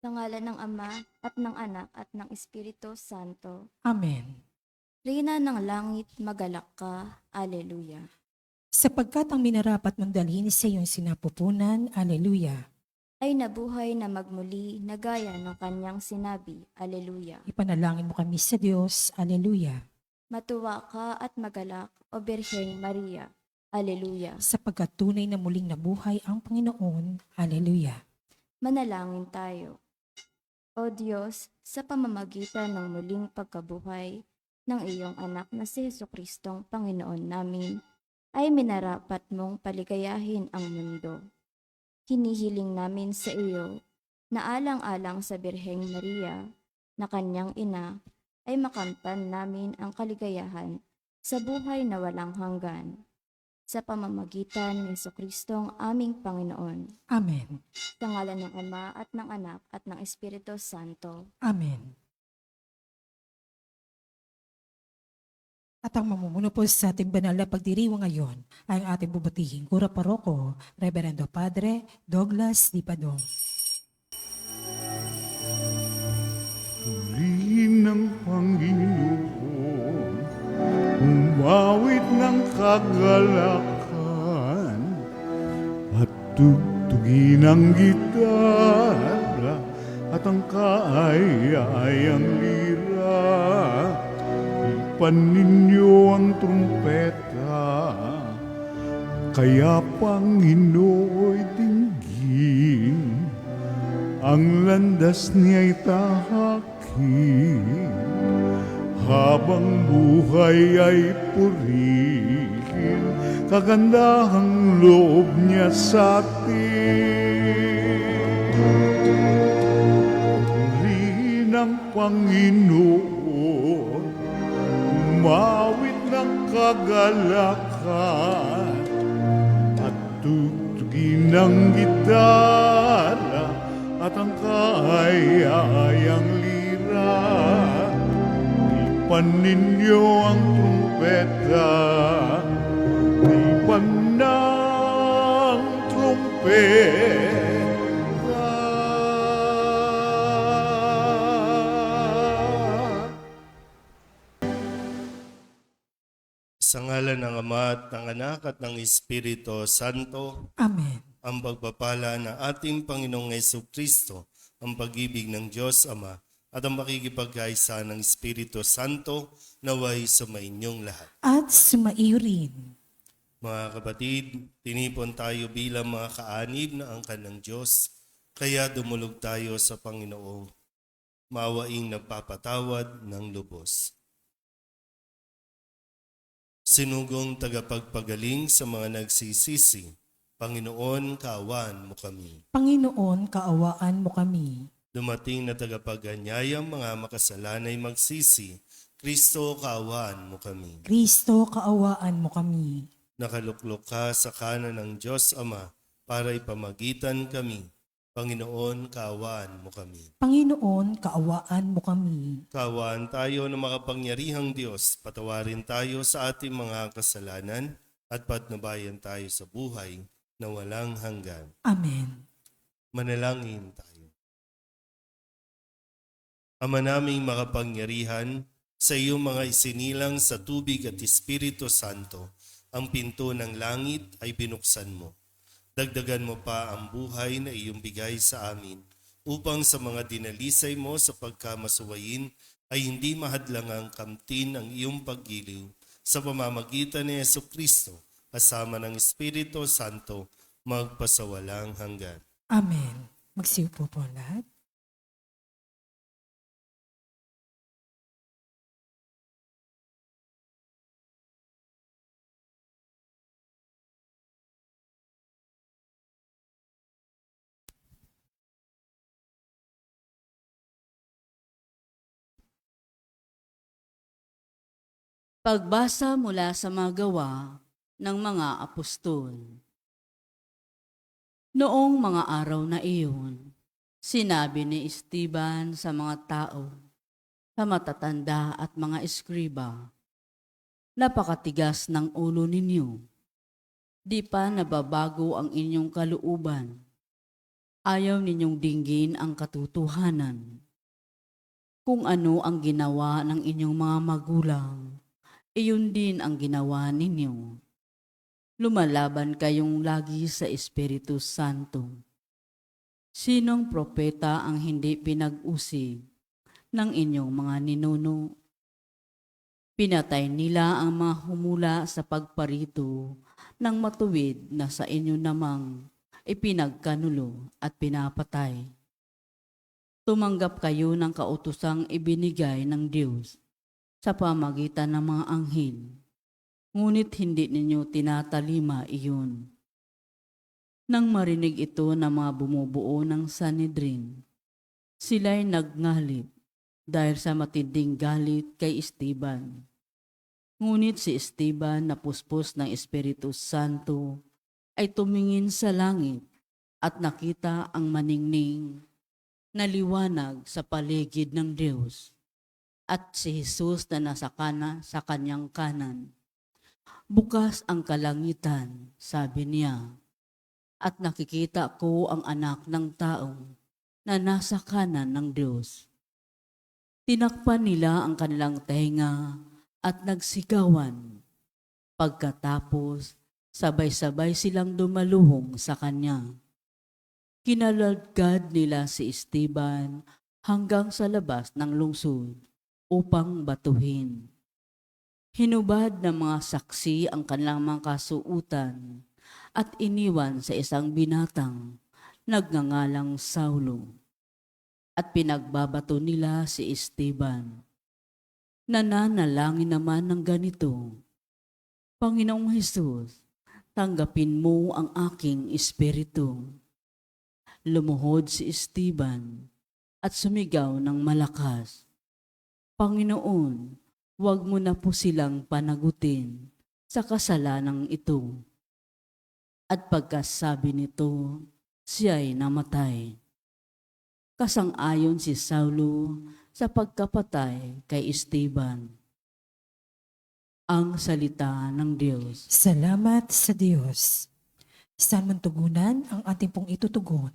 Sa ngalan ng Ama, at ng Anak, at ng Espiritu Santo. Amen. Reyna ng langit, magalak ka. Alleluia. Sapagkat ang minarapat mong dalhin sa iyong sinapupunan, Alleluia. Ay nabuhay na magmuli na gaya ng kanyang sinabi. Alleluia. Ipanalangin mo kami sa Diyos, Alleluia. Matuwa ka at magalak, O Birheng Maria. Alleluia. Sapagkat tunay na muling nabuhay ang Panginoon, Alleluia. Manalangin tayo. O Diyos, sa pamamagitan ng muling pagkabuhay ng iyong anak na si Jesucristong Panginoon namin, ay minarapat mong paligayahin ang mundo. Hinihiling namin sa iyo na alang-alang sa Birheng Maria na kanyang ina ay makamtan namin ang kaligayahan sa buhay na walang hanggan. Sa pamamagitan ni Jesucristong aming Panginoon. Amen. Sa ngalan ng Ama at ng Anak at ng Espiritu Santo. Amen. At ang mamumuno po sa ating banal na pagdiriwang ngayon ay ang ating bubutihing Kura Paroko, Reverendo Padre Douglas Dipadong. Purihin ng Panginoon, umawit ng kagalakan, at tugtugin ang gitara at ang kaaya-ayang lira. Ipan ninyo ang trumpeta, kaya Panginooy dinggin, ang landas niya'y tahakin, habang buhay ay purihin, kagandahang loob niya sa atin. Purihin ang Panginoon, umawit ng kagalakan, at tugtugin ng gitara at ang kaaya-ayang lira. Ipan ninyo ang trumpeta, ipan ng trumpeta. Sa ngalan ng Ama at ng Anak at ng Espiritu Santo, Amen. ang pagpapala ng ating Panginoong Jesucristo, ang pag-ibig ng Diyos Ama, at ang makikipagkaisa ng Espiritu Santo naway sumainyong lahat. At sumaiyo rin. Mga kapatid, tinipon tayo bilang mga kaanib na angkan ng Diyos, kaya dumulog tayo sa Panginoong maawaing nagpapatawad ng lubos. Sinugong tagapagpagaling sa mga nagsisisi, Panginoon, kaawaan mo kami. Panginoon, kaawaan mo kami. Dumating na tagapaganyayang mga makasalanay magsisi, Kristo, kaawaan mo kami. Kristo, kaawaan mo kami. Nakaluklok ka sa kanan ng Diyos Ama para ipamagitan kami. Panginoon, kaawaan mo kami. Panginoon, kaawaan mo kami. Kaawaan tayo ng makapangyarihang Diyos, patawarin tayo sa ating mga kasalanan at patnubayan tayo sa buhay na walang hanggan. Amen. Manalangin tayo. Ama naming makapangyarihan, sa iyong mga isinilang sa tubig at Espiritu Santo, ang pinto ng langit ay binuksan mo. Dagdagan mo pa ang buhay na iyong bigay sa amin, upang sa mga dinalisay mo sa pagkamasuwayin ay hindi mahadlangang kamtin ang iyong paggiliw sa pamamagitan ni Jesucristo, kasama ng Espiritu Santo, magpasawalang hanggan. Amen. Magsiupo po lahat. Pagbasa mula sa mga gawa ng mga apostol. Noong mga araw na iyon, sinabi ni Esteban sa mga tao, sa matatanda at mga eskriba, napakatigas ng ulo ninyo. Di pa nababago ang inyong kalooban. Ayaw ninyong dinggin ang katotohanan. Kung ano ang ginawa ng inyong mga magulang, iyon din ang ginawa ninyo. Lumalaban kayong lagi sa Espiritu Santo. Sinong propeta ang hindi pinag-usig ng inyong mga ninuno? Pinatay nila ang mga humula sa pagparito ng matuwid na sa inyo namang ipinagkanulo at pinapatay. Tumanggap kayo ng kautosang ibinigay ng Diyos sa pamagitan ng mga anghel, ngunit hindi ninyo tinatalima iyon. Nang marinig ito ng mga bumubuo ng Sanhedrin, sila'y nagngalit dahil sa matinding galit kay Esteban. Ngunit si Esteban na puspos ng Espiritu Santo ay tumingin sa langit at nakita ang maningning na liwanag sa paligid ng Diyos at si Jesus na nasa sa kanyang kanan. Bukas ang kalangitan, sabi niya, at nakikita ko ang anak ng tao na nasa kanan ng Diyos. Tinakpan nila ang kanilang tenga at nagsigawan. Pagkatapos, sabay-sabay silang dumaluhong sa kanya. Kinaladkad nila si Esteban hanggang sa labas ng lungsod upang batuhin. Hinubad ng mga saksi ang kanilang mga kasuutan at iniwan sa isang binatang nagngangalang Saulo. At pinagbabato nila si Esteban. Nananalangin naman ng ganito, Panginoong Hesus, tanggapin mo ang aking espiritu. Lumuhod si Esteban at sumigaw ng malakas, Panginoon, huwag mo na po silang panagutin sa kasalanang ito. At pagkasabi nito, siya'y namatay. Kasang-ayon si Saulo sa pagkapatay kay Esteban. Ang salita ng Diyos. Salamat sa Diyos. Saan mong tugunan ang ating pong itutugon?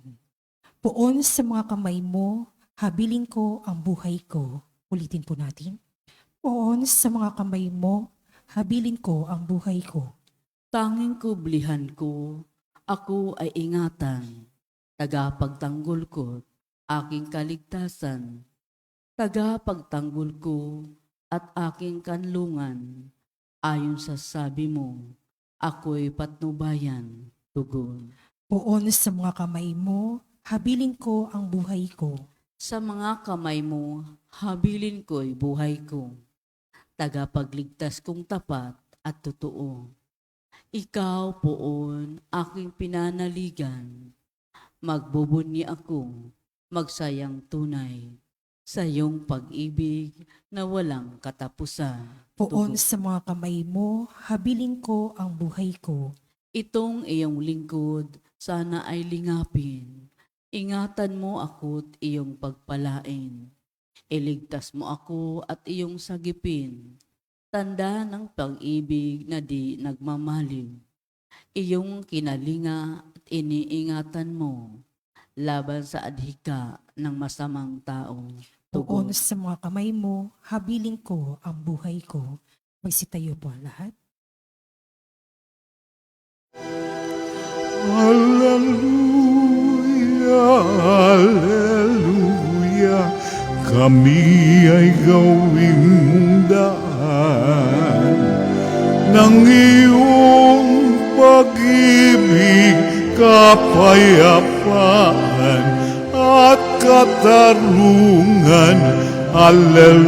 Poon sa mga kamay mo, habilin ko ang buhay ko. Ulitin po natin. Poon sa mga kamay mo, habilin ko ang buhay ko. Tanging kublihan ko, ako ay ingatan, tagapagtanggol ko, aking kaligtasan, tagapagtanggol ko at aking kanlungan, ayon sa sabi mo, ako'y patnubayan, tugon. Poon sa mga kamay mo, habilin ko ang buhay ko. Sa mga kamay mo, habilin ko'y buhay ko, tagapagligtas kong tapat at totoo. Ikaw poon aking pinanaligan, magbubunyi ako, magsayang tunay, sa iyong pag-ibig na walang katapusan. Poon Tugon. sa mga kamay mo, habilin ko ang buhay ko. Itong iyong lingkod, sana ay lingapin. Ingatan mo ako't iyong pagpalain. Iligtas mo ako at iyong sagipin. Tanda ng pag-ibig na di nagmamaliw. Iyong kinalinga at iniingatan mo laban sa adhika ng masamang tao. Poon Tugon. sa mga kamay mo, habilin ko ang buhay ko. Magsitayo po ang lahat. Hallelujah, Hallelujah, kami ay gawing mundaan ng iyong pag-ibig, kapayapaan at katarungan. Hallelujah.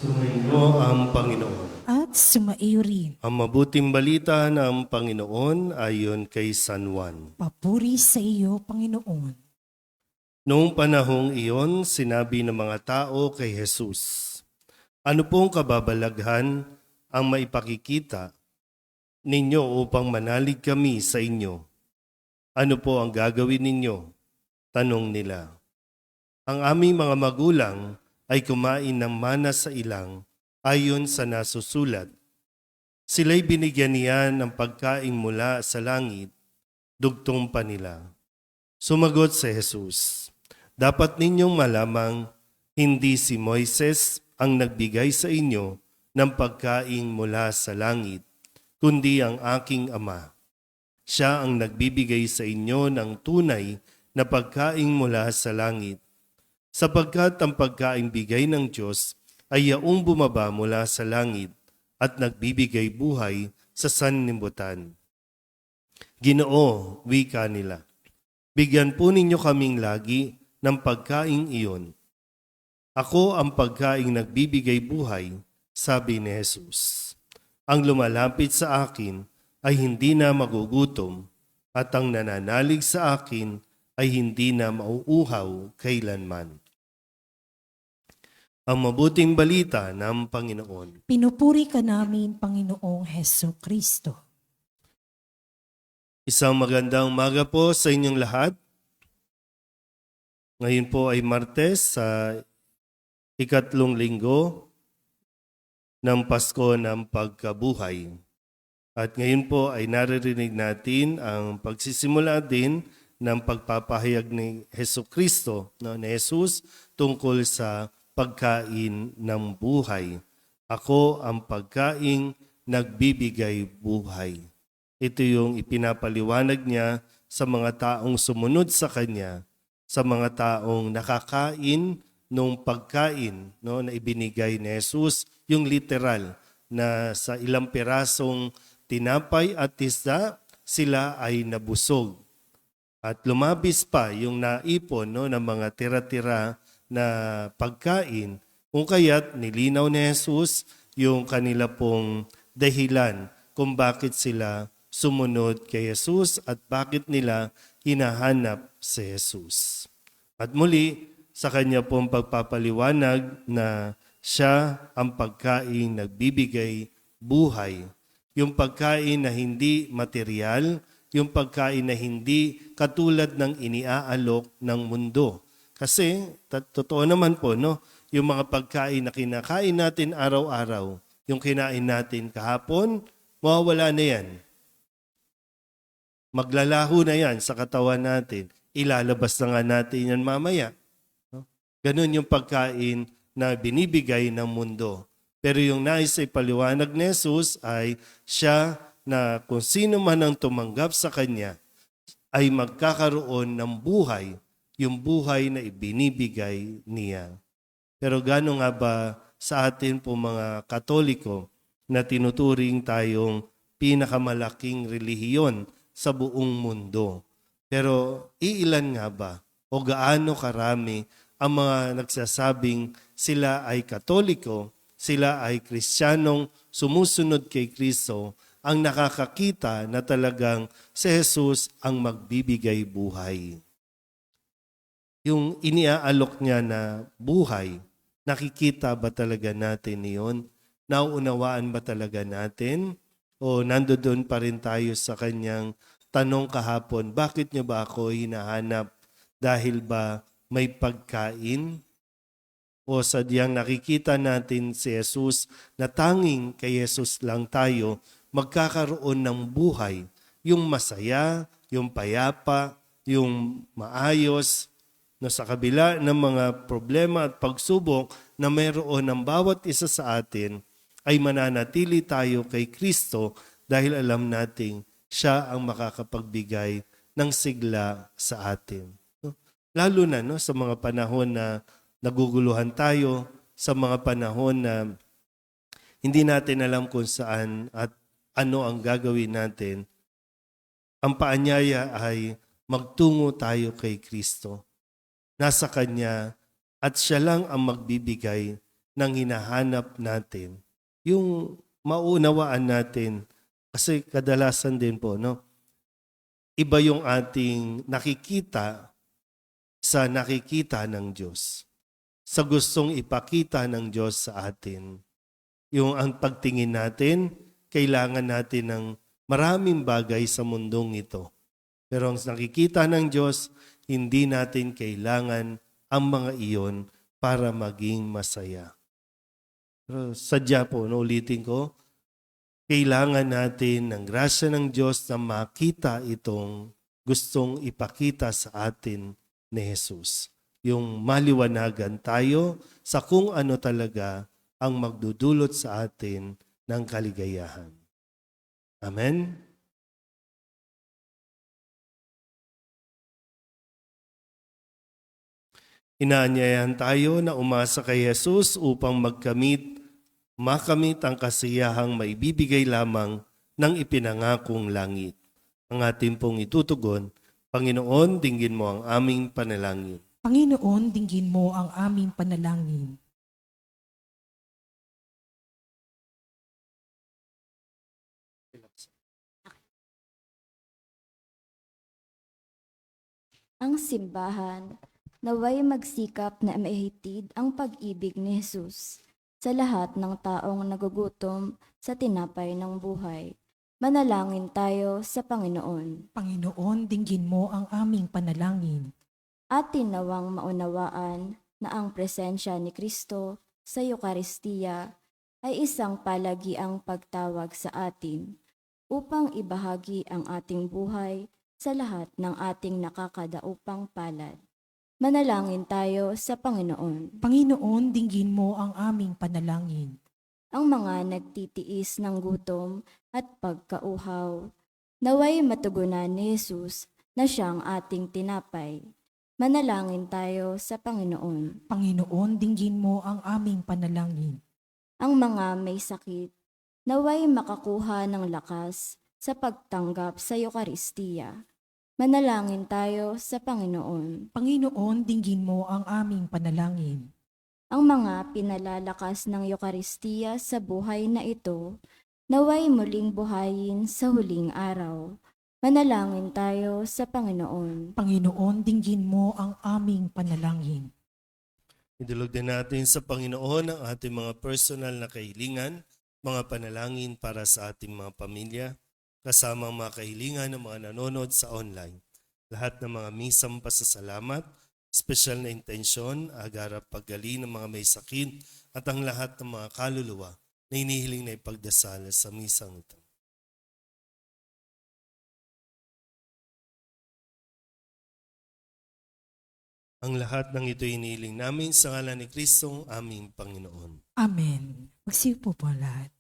Sumainyo ang Panginoon. At sumaiyo rin. Ang mabuting balita ng Panginoon ayon kay San Juan. Papuri sa iyo, Panginoon. Noong panahong iyon, sinabi ng mga tao kay Jesus, Ano pong kababalaghan ang maipakikita ninyo upang manalig kami sa inyo? Ano po ang gagawin ninyo? Tanong nila. Ang aming mga magulang ay kumain ng mana sa ilang ayon sa nasusulat. Sila'y binigyan niya ng pagkain mula sa langit, dugtong pa nila. Sumagot si Jesus, dapat ninyong malamang hindi si Moises ang nagbigay sa inyo ng pagkain mula sa langit, kundi ang aking Ama. Siya ang nagbibigay sa inyo ng tunay na pagkain mula sa langit, sapagkat ang pagkain bigay ng Diyos ay yaong bumaba mula sa langit at nagbibigay buhay sa sanlibutan. Ginoo, wika nila, bigyan po ninyo kaming lagi ng pagkain iyon. Ako ang pagkaing nagbibigay buhay, sabi ni Jesus. Ang lumalapit sa akin ay hindi na magugutom, at ang nananalig sa akin ay hindi na mauuhaw kailanman. Ang mabuting balita ng Panginoon. Pinupuri ka namin, Panginoong Heso Kristo. Isang magandang umaga po sa inyong lahat. Ngayon po ay Martes sa ikatlong linggo ng Pasko ng Pagkabuhay. At ngayon po ay naririnig natin ang pagsisimula din ng pagpapahayag ni Heso Kristo, ni Jesus, tungkol sa pagkain ng buhay. Ako ang pagkaing nagbibigay buhay. Ito yung ipinapaliwanag niya sa mga taong sumunod sa Kanya, sa mga taong nakakain nung pagkain na ibinigay ni Jesus, yung literal na sa ilang pirasong tinapay at isda, sila ay nabusog. At lumabis pa yung naipon ng mga tira-tira na pagkain, kung kaya't nilinaw ni Jesus yung kanila pong dahilan kung bakit sila sumunod kay Jesus at bakit nila hinahanap si Jesus. At muli, sa kanya pong pagpapaliwanag na siya ang pagkain nagbibigay buhay. Yung pagkain na hindi material, yung pagkain na hindi katulad ng iniaalok ng mundo. Kasi, totoo naman po, yung mga pagkain na kinakain natin araw-araw, yung kinain natin kahapon, mawawala na yan. Maglalaho na yan sa katawan natin. Ilalabas na nga natin yan mamaya. Ganun yung pagkain na binibigay ng mundo. Pero yung nais ay paliwanag ni Jesus ay siya na kung sino man ang tumanggap sa Kanya ay magkakaroon ng buhay, yung buhay na ibinibigay niya. Pero gano'n nga ba sa atin po mga Katoliko na tinuturing tayong pinakamalaking relihiyon sa buong mundo? Pero iilan nga ba o gaano karami ang mga nagsasabing sila ay Katoliko, sila ay Kristiyanong sumusunod kay Kristo, ang nakakakita na talagang si Jesus ang magbibigay buhay. Yung iniaalok niya na buhay, nakikita ba talaga natin iyon? Nauunawaan ba talaga natin? O nandoon pa rin tayo sa kanyang tanong kahapon, bakit niyo ba ako hinahanap? Dahil ba may pagkain? O sadyang nakikita natin si Jesus na tanging kay Jesus lang tayo magkakaroon ng buhay, yung masaya, yung payapa, yung maayos, na sa kabila ng mga problema at pagsubok na mayroon ng bawat isa sa atin, ay mananatili tayo kay Kristo dahil alam nating siya ang makakapagbigay ng sigla sa atin. Lalo na sa mga panahon na naguguluhan tayo, sa mga panahon na hindi natin alam kung saan at ano ang gagawin natin, ang paanyaya ay magtungo tayo kay Kristo. Nasa Kanya at siya lang ang magbibigay ng hinahanap natin. Yung maunawaan natin, kasi kadalasan din po, iba yung ating nakikita sa nakikita ng Diyos. Sa gustong ipakita ng Diyos sa atin. Yung ang pagtingin natin, kailangan natin ng maraming bagay sa mundong ito. Pero ang nakikita ng Diyos, hindi natin kailangan ang mga iyon para maging masaya. Pero sadya po, ulitin ko, kailangan natin ng grasya ng Diyos na makita itong gustong ipakita sa atin ni Jesus. Yung maliwanagan tayo sa kung ano talaga ang magdudulot sa atin ng kaligayahan. Amen? Inaanyayahan tayo na umasa kay Jesus upang makamit ang kasiyahang maibibigay lamang ng ipinangakong langit. Ang ating pong itutugon, Panginoon, dinggin mo ang aming panalangin. Panginoon, dinggin mo ang aming panalangin. Ang simbahan naway magsikap na maihitid ang pag-ibig ni Jesus sa lahat ng taong nagugutom sa tinapay ng buhay. Manalangin tayo sa Panginoon. Panginoon, dinggin mo ang aming panalangin. At tinawang maunawaan na ang presensya ni Kristo sa Eukaristiya ay isang palagiang pagtawag sa atin upang ibahagi ang ating buhay sa lahat ng ating nakakadaupang palad. Manalangin tayo sa Panginoon. Panginoon, dinggin mo ang aming panalangin. Ang mga nagtitiis ng gutom at pagkauhaw, naway matugunan ni Jesus na siyang ating tinapay. Manalangin tayo sa Panginoon. Panginoon, dinggin mo ang aming panalangin. Ang mga may sakit, naway makakuha ng lakas sa pagtanggap sa Eukaristiya. Manalangin tayo sa Panginoon. Panginoon, dinggin mo ang aming panalangin. Ang mga pinalalakas ng Eukaristiya sa buhay na ito, naway muling buhayin sa huling araw. Manalangin tayo sa Panginoon. Panginoon, dinggin mo ang aming panalangin. Idulog din natin sa Panginoon ang ating mga personal na kahilingan, mga panalangin para sa ating mga pamilya, kasama ang mga kahilingan ng mga nanonood sa online. Lahat ng mga misang pasasalamat, espesyal na intensyon, agarap paggaling ng mga may sakit, at ang lahat ng mga kaluluwa na hinihiling na ipagdasal sa misang ito. Ang lahat ng ito hinihiling namin sa ngalan ni Kristong aming Panginoon. Amen. Magsiupo po lahat.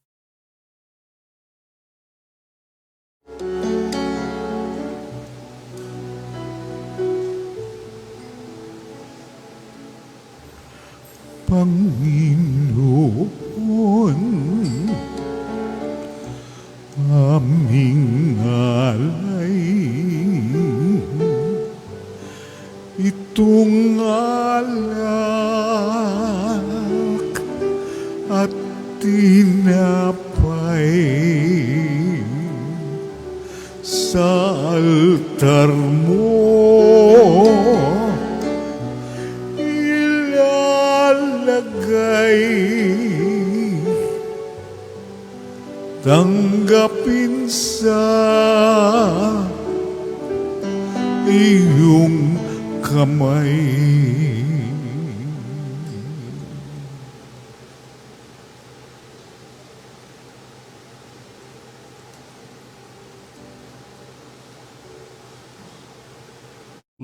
Panginoon, aming alay, itong alak at tinapay sa altar mo ilalagay. Tanggapin sa iyong kamay.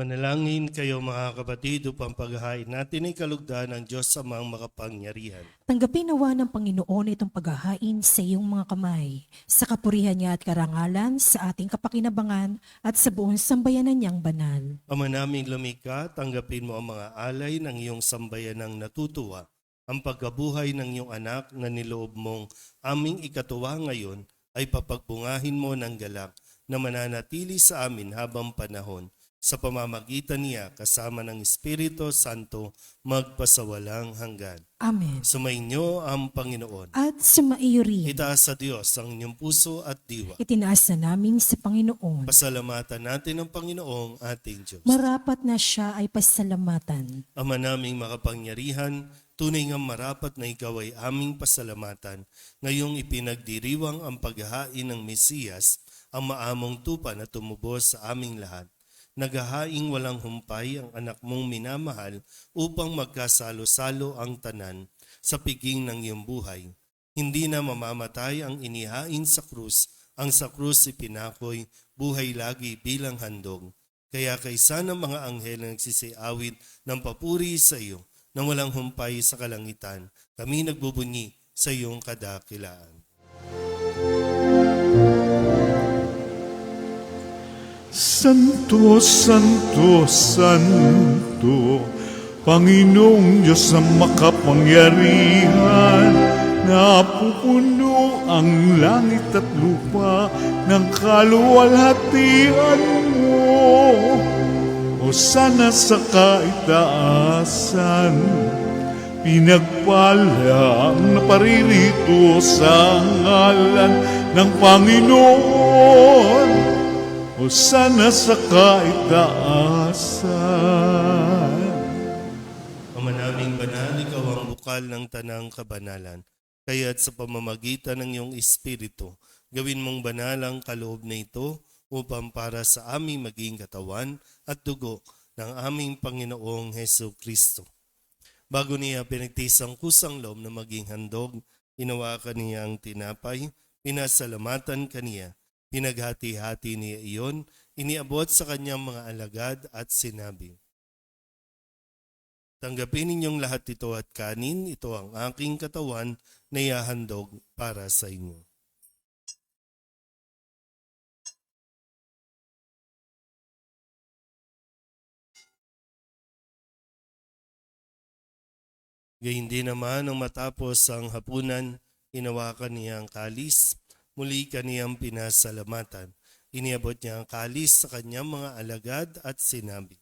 Manalangin kayo mga kapatid upang paghahain natin ay kalugdan ng Diyos sa mga makapangyarihan. Tanggapin nawa ng Panginoon itong paghahain sa iyong mga kamay, sa kapurihan niya at karangalan, sa ating kapakinabangan at sa buong sambayanan niyang banal. Ama naming lumikha, tanggapin mo ang mga alay ng iyong sambayanang natutuwa, ang pagkabuhay ng iyong anak na niloob mong aming ikatuwa ngayon ay papagbungahin mo ng galak na mananatili sa amin habang panahon, sa pamamagitan niya kasama ng Espiritu Santo magpasawalang hanggan. Amen. Sumainyo ang Panginoon. At sumaiyo rin, Itaas sa Diyos ang inyong puso at diwa. itinaas na namin sa Panginoon. Pasalamatan natin ang Panginoong ating Diyos. Marapat na siya ay pasalamatan. Ama naming makapangyarihan, tunay nga marapat na ikaw ay aming pasalamatan. Ngayong ipinagdiriwang ang paghahain ng Mesiyas, ang maamong tupa na tumubos sa aming lahat. Naghahaing walang humpay ang anak mong minamahal upang magkasalo-salo ang tanan sa piging ng iyong buhay. Hindi na mamamatay ang inihain sa krus. Ang sa krus ipinakoy, buhay lagi bilang handog. Kaya kaysa ng mga anghel na nagsisiawit ng papuri sa iyo, na walang humpay sa kalangitan, kami nagbubunyi sa iyong kadakilaan. Santo, Santo, Santo, Panginoong Diyos na makapangyarihan, napupuno ang langit at lupa ng kaluwalhatian mo. Hosana sa kaitaasan, pinagpala ang naparirito sa ngalan ng Panginoon. Hosana sa kaitaasan. Ama naming banal, ikaw ang bukal ng tanang kabanalan. Kaya't sa pamamagitan ng iyong Espiritu, gawin mong banal ang kaloob na ito upang para sa aming maging katawan at dugo ng aming Panginoong Hesu Kristo. Bago niya pinagtiis ang kusang loob na maging handog, inawakan niya ang tinapay, pinasalamatan kaniya, pinaghati-hati niya iyon, iniabot sa kanyang mga alagad at sinabi, "Tanggapin ninyong lahat ito at kanin, ito ang aking katawan na ihahandog para sa inyo." Gayundin naman nang matapos ang hapunan, inawakan niya ang kalis, muli kaniyang pinasalamatan. Iniabot niya ang kalis sa kanyang mga alagad at sinabi,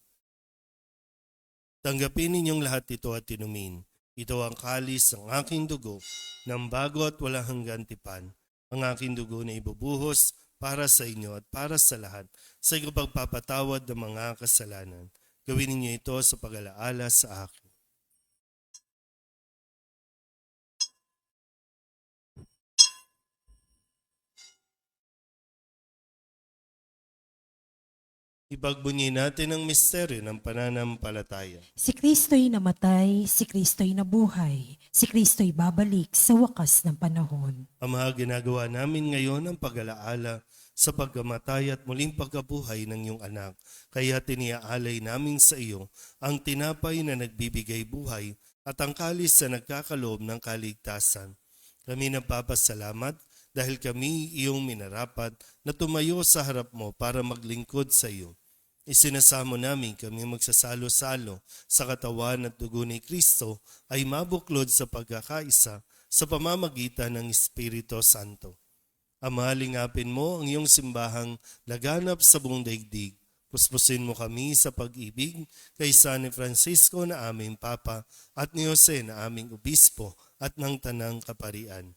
"Tanggapin ninyong lahat ito at inumin. Ito ang kalis ng aking dugo, ng bago at walang hanggan tipan. Ang aking dugo na ibubuhos para sa inyo at para sa lahat, sa pagpapatawad ng mga kasalanan. Gawin ninyo ito sa pag-alaala sa akin." Ipagbunyi natin ang misteryo ng pananampalataya. Si Kristo'y namatay, si Kristo'y nabuhay, si Kristo'y babalik sa wakas ng panahon. Ama, ginagawa namin ngayon ang pag-alaala sa pagkamatay at muling pagkabuhay ng iyong anak. Kaya tiniaalay namin sa iyo ang tinapay na nagbibigay buhay at ang kalis na nagkakaloob ng kaligtasan. Kami nagpapasalamat dahil kami iyong minarapat na tumayo sa harap mo para maglingkod sa iyo. Isinasamo namin kami magsasalo-salo sa katawan at dugo ni Kristo ay mabuklod sa pagkakaisa sa pamamagitan ng Espiritu Santo. Ama, lingapin mo ang iyong simbahang laganap sa buong daigdig. Puspusin mo kami sa pag-ibig kay San Francisco na aming Papa at ni Jose na aming Obispo at ng Tanang Kaparian.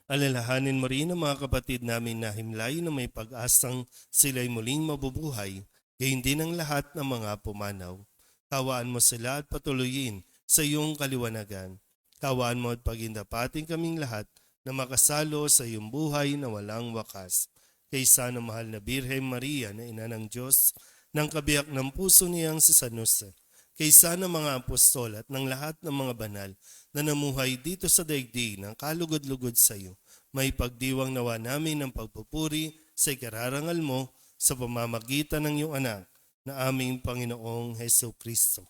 Alalahanin mo rin ang mga kapatid namin na himlay na may pag-asang sila'y muling mabubuhay, gayon din ang lahat ng mga pumanaw. Kawaan mo sila at patuloyin sa iyong kaliwanagan. Kawaan mo at pagindapating kaming lahat na makasalo sa iyong buhay na walang wakas. Kaysa ng mahal na Birhen Maria na ina ng Diyos, ng kabiyak ng puso niyang si San Jose, kaysa ng mga apostol at ng lahat ng mga banal na namuhay dito sa daigdig ng kalugod-lugod sa iyo, may pagdiwang nawa namin ng pagpupuri sa ikararangal mo sa pamamagitan ng iyong anak na aming Panginoong Hesu Kristo.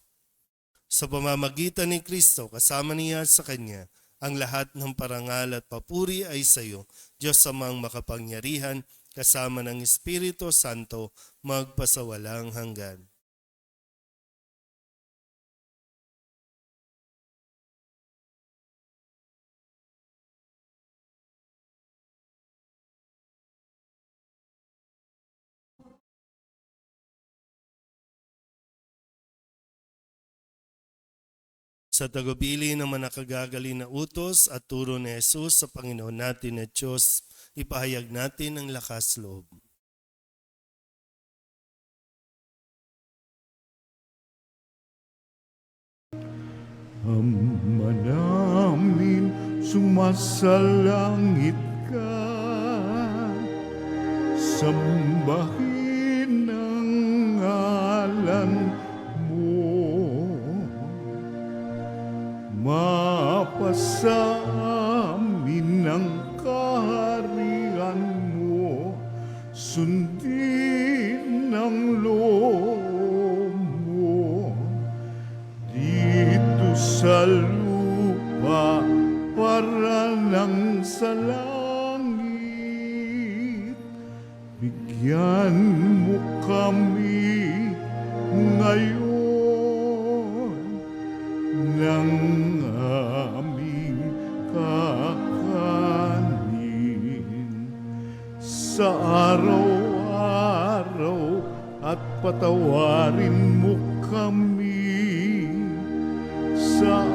Sa pamamagitan ni Kristo, kasama niya sa Kanya, ang lahat ng parangal at papuri ay sa iyo, Diyos amang makapangyarihan, kasama ng Espiritu Santo, magpasawalang hanggan. Sa tagubili ng manakagagali na utos at turo ni Jesus sa Panginoon natin at Diyos, ipahayag natin ang lakas loob. Ama namin, sumasalangit ka, sambahin ang ngalan mo, mapasa ng kaharian mo, sundin ang loob mo. Dito sa lupa para lang sa langit, bigyan mo kami ngayon ng aming kakanin sa araw-araw, at patawarin mo kami sa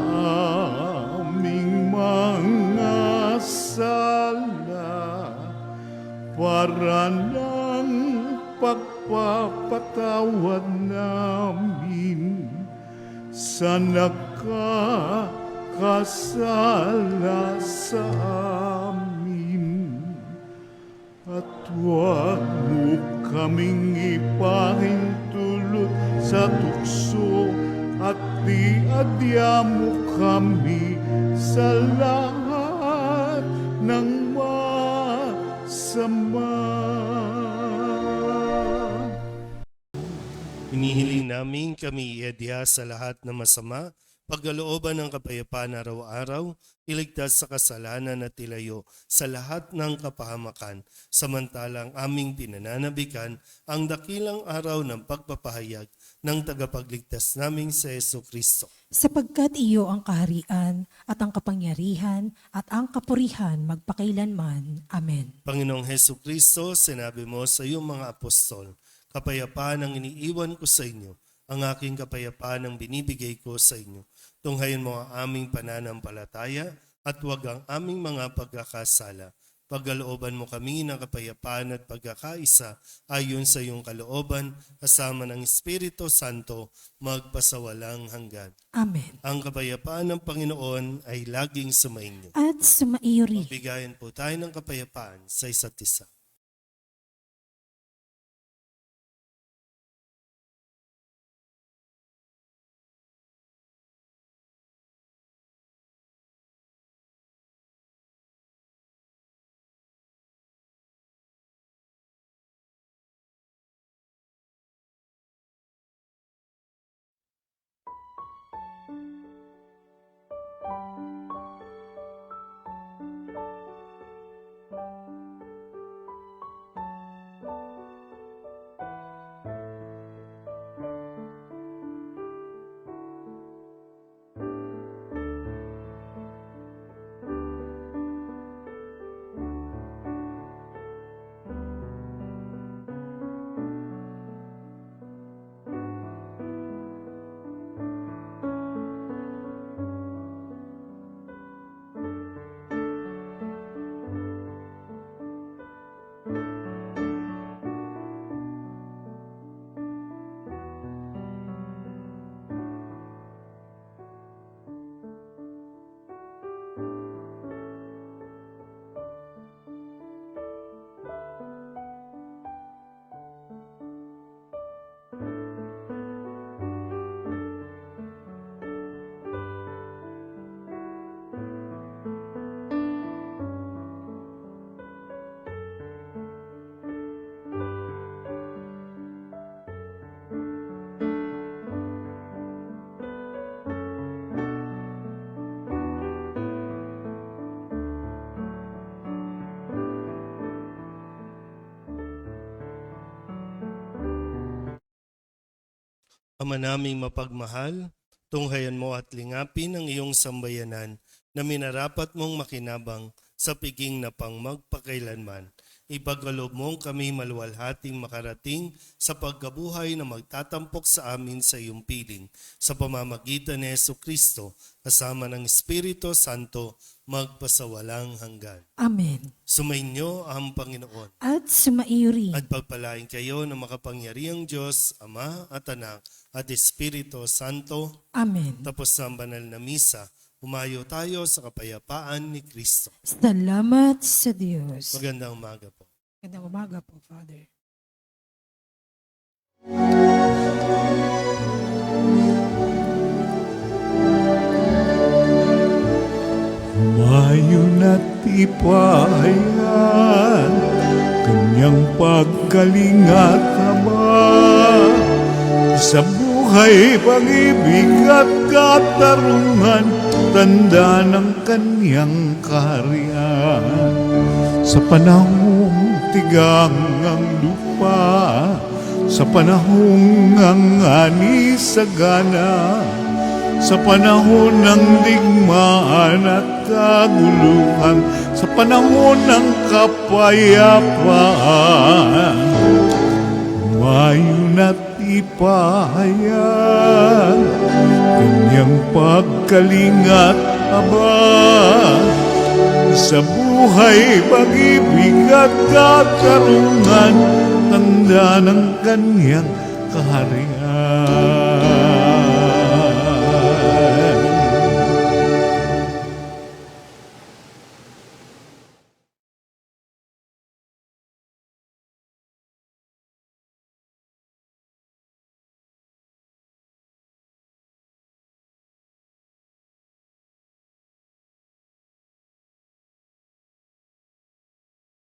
aming mga sala, para ng pagpapatawad namin sa nagkakasala sa amin. At huwag mo kaming ipahintulot sa tukso, at diadya mo kami sa lahat ng masama. Hinihiling namin kami iadya sa lahat ng masama, pagkalooban ng kapayapaan araw-araw, iligtas sa kasalanan at ilayo sa lahat ng kapahamakan, samantalang aming pinananabikan ang dakilang araw ng pagpapahayag ng tagapagligtas naming sa Jesucristo. Sapagkat iyo ang kaharian at ang kapangyarihan at ang kapurihan magpakailanman. Amen. Panginoong Jesucristo, sinabi mo sa iyong mga apostol, kapayapaan ang iniiwan ko sa inyo, ang aking kapayapaan ang binibigay ko sa inyo. Tunghayin mo ang aming pananampalataya at huwag ang aming mga pagkakasala. Pagkalooban mo kami ng kapayapaan at pagkakaisa ayon sa iyong kalooban, kasama ng Espiritu Santo, magpasawalang hanggan. Amen. Ang kapayapaan ng Panginoon ay laging sumainyo. At sumaiyo rin. Bigayan po tayo ng kapayapaan sa isa't isa. Ama naming mapagmahal, tunghayan mo at lingapin ang iyong sambayanan na minarapat mong makinabang sa piging na pang magpakailanman. Ipagkaloob mong kami maluwalhating makarating sa pagkabuhay na magtatampok sa amin sa iyong piling, sa pamamagitan ni Jesucristo, kasama ng Espiritu Santo, magpasawalang hanggan. Amen. Sumainyo ang Panginoon. At sumaiyo rin. At pagpalain kayo ng makapangyarihang Diyos, Ama at Anak at Espiritu Santo. Amen. Tapos ang banal na misa, umayo tayo sa kapayapaan ni Kristo. Salamat sa Diyos. Magandang umaga po. Magandang umaga po, Father. Mayon at ipahayan, kanyang pagkalingat ama. Sa buhay, pag-ibig at katarungan, tanda ng kanyang kaharian. Sa panahong tigang ang lupa, sa panahong ang ani sagana, sa panahon ng digmaan at kaguluhan, sa panahon ng kapayapaan, mayon at ipahayan, kanyang pagkalingat aba. Sa buhay, pag-ibig at katarungan, tanda ng kanyang kaharian.